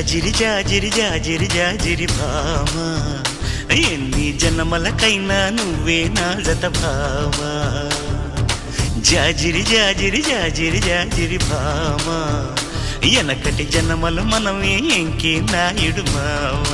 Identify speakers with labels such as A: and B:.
A: జాజిరి జాజిరి జాజిరి జాజిరి భామ, ఎన్ని జన్మలకైనా నువ్వే నా జత భామ. జాజిరి జాజిరి జాజిరి జాజిరి భామ, ఎనకటి జన్మలు మనమే ఎంకి నాయుడు మామ.